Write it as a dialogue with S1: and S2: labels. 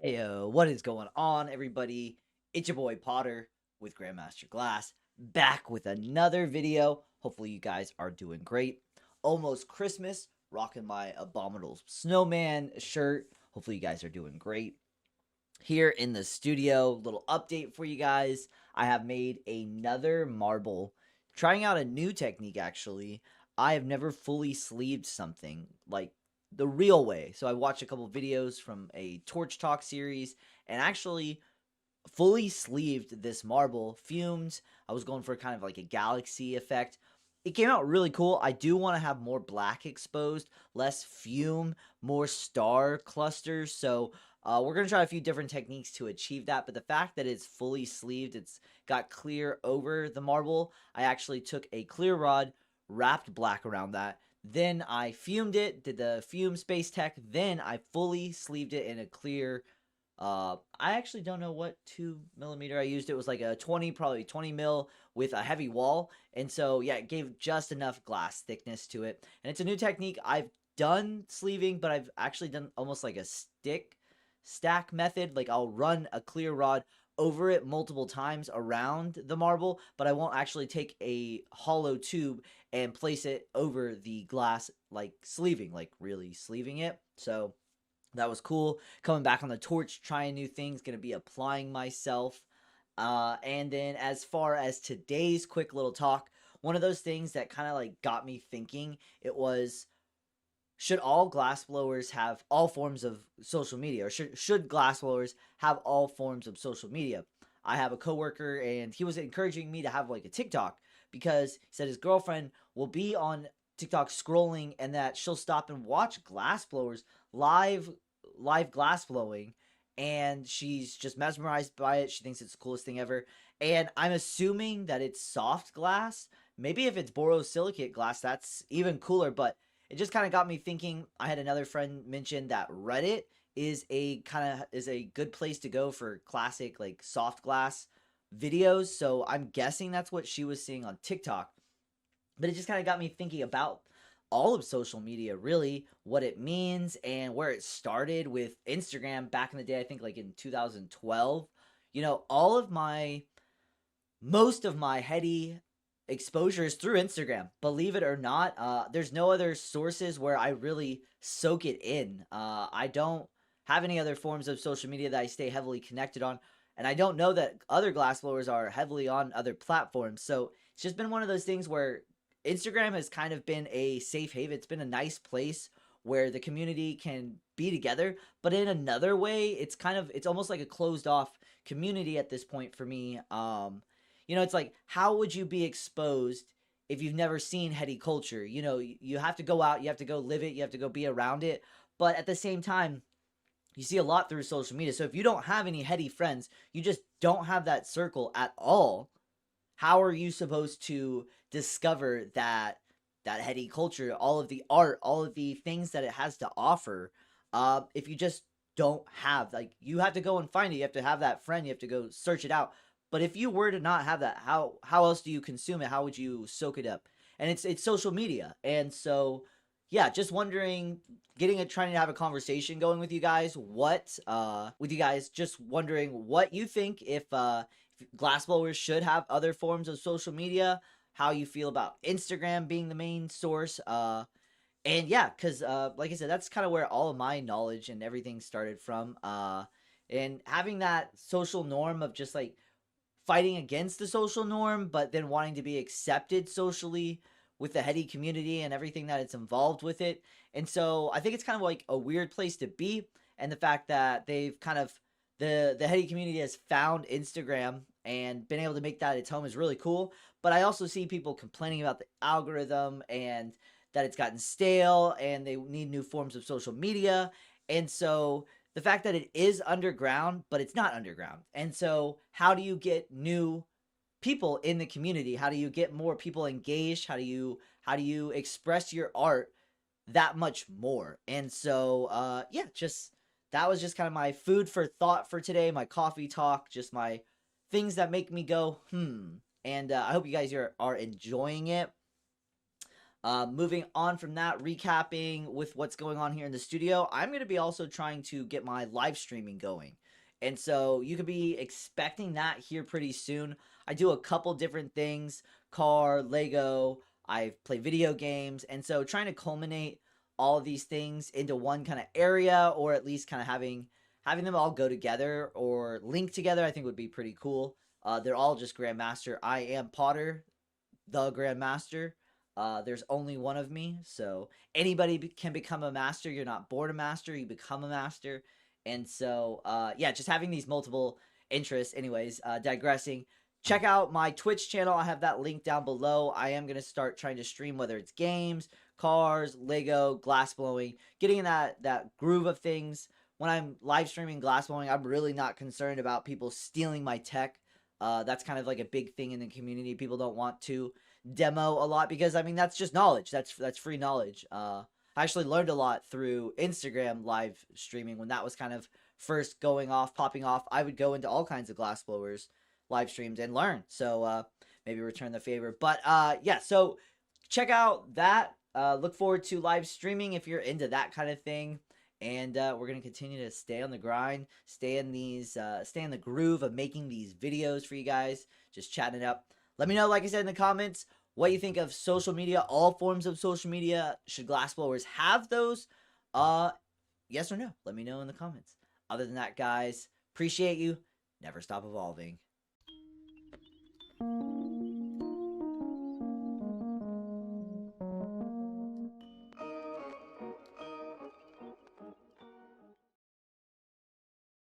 S1: Heyo, what is going on, everybody? It's your boy Potter with Grandmaster Glass, back with another video. Hopefully, you guys are doing great. Almost Christmas, rocking my Abominable Snowman shirt. Hopefully, you guys are doing great. Here in the studio, little update for you guys. I have made another marble, trying out a new technique actually. I have never fully sleeved something like the real way. So I watched a couple videos from a Torch Talk series and actually fully sleeved this marble, fumed. I was going for kind of like a galaxy effect. It came out really cool. I do want to have more black exposed, less fume, more star clusters. So we're going to try a few different techniques to achieve that. But the fact that it's fully sleeved, it's got clear over the marble. I actually took a clear rod, wrapped black around that. Then I fumed it, did the fume space tech. Then I fully sleeved it in a clear I actually don't know what 2 millimeter I used. It was like a 20, probably 20 mil with a heavy wall. And so, yeah, it gave just enough glass thickness to it. And it's a new technique. I've done sleeving, but I've actually done almost like a stick stack method. Like I'll run a clear rod over it multiple times around the marble, but I won't actually take a hollow tube and place it over the glass like sleeving, like really sleeving it. So that was cool. Coming back on the torch, trying new things, gonna be applying myself. And then as far as today's quick little talk, one of those things that kind of like got me thinking, it was should all glassblowers have all forms of social media, or should glassblowers have all forms of social media? I have a coworker, and he was encouraging me to have like a TikTok because he said his girlfriend will be on TikTok scrolling, and that she'll stop and watch glassblowers live, live glassblowing, and she's just mesmerized by it. She thinks it's the coolest thing ever, and I'm assuming that it's soft glass. Maybe if it's borosilicate glass, that's even cooler, but it just kind of got me thinking. I had another friend mention that Reddit is a good place to go for classic like soft glass videos. So I'm guessing that's what she was seeing on TikTok. But it just kind of got me thinking about all of social media, really, what it means and where it started with Instagram back in the day. I think like in 2012. All of my most of my heady exposure is through Instagram. Believe it or not, there's no other sources where I really soak it in. I don't have any other forms of social media that I stay heavily connected on, and I don't know that other glassblowers are heavily on other platforms. So it's just been one of those things where Instagram has kind of been a safe haven. It's been a nice place where the community can be together, but in another way, it's almost like a closed off community at this point for me. It's like, how would you be exposed if you've never seen heady culture? You have to go out, you have to go live it, you have to go be around it. But at the same time, you see a lot through social media. So if you don't have any heady friends, you just don't have that circle at all. How are you supposed to discover that heady culture, all of the art, all of the things that it has to offer? If you just don't have, like, you have to go and find it. You have to have that friend. You have to go search it out. But if you were to not have that, how else do you consume it? How would you soak it up? And it's social media, and so yeah, just wondering, trying to have a conversation going with you guys. Just wondering what you think if glassblowers should have other forms of social media. How you feel about Instagram being the main source. And yeah, because like I said, that's kind of where all of my knowledge and everything started from. And having that social norm of just like fighting against the social norm, but then wanting to be accepted socially with the heady community and everything that it's involved with it. And so I think it's kind of like a weird place to be. And the fact that they've kind of the heady community has found Instagram and been able to make that its home is really cool. But I also see people complaining about the algorithm and that it's gotten stale and they need new forms of social media. And so the fact that it is underground, but it's not underground. And so, how do you get new people in the community? How do you get more people engaged? How do you express your art that much more? And so, yeah, just that was just kind of my food for thought for today. My coffee talk, just my things that make me go And I hope you guys are enjoying it. Moving on from that, recapping with what's going on here in the studio, I'm going to be also trying to get my live streaming going. And so you could be expecting that here pretty soon. I do a couple different things, car, Lego, I play video games. And so trying to culminate all of these things into one kind of area, or at least kind of having them all go together or link together, I think would be pretty cool. They're all just Grandmaster. I am Potter, the Grandmaster. There's only one of me, so anybody can become a master. You're not born a master, you become a master. And so, yeah, just having these multiple interests. Anyways, digressing. Check out my Twitch channel. I have that link down below. I am going to start trying to stream, whether it's games, cars, Lego, glass blowing, getting in that groove of things. When I'm live streaming glass blowing, I'm really not concerned about people stealing my tech. That's kind of like a big thing in the community. People don't want to demo a lot because I mean that's just knowledge. That's free knowledge. I actually learned a lot through Instagram live streaming when that was kind of first going off, popping off. I would go into all kinds of glass blowers live streams and learn. So maybe return the favor. But yeah, so check out that. Look forward to live streaming if you're into that kind of thing. And we're gonna continue to stay on the grind, stay in the groove of making these videos for you guys, just chatting it up. Let me know, like I said in the comments, what you think of social media, all forms of social media. Should glassblowers have those? Yes or no? Let me know in the comments. Other than that, guys, appreciate you. Never stop evolving.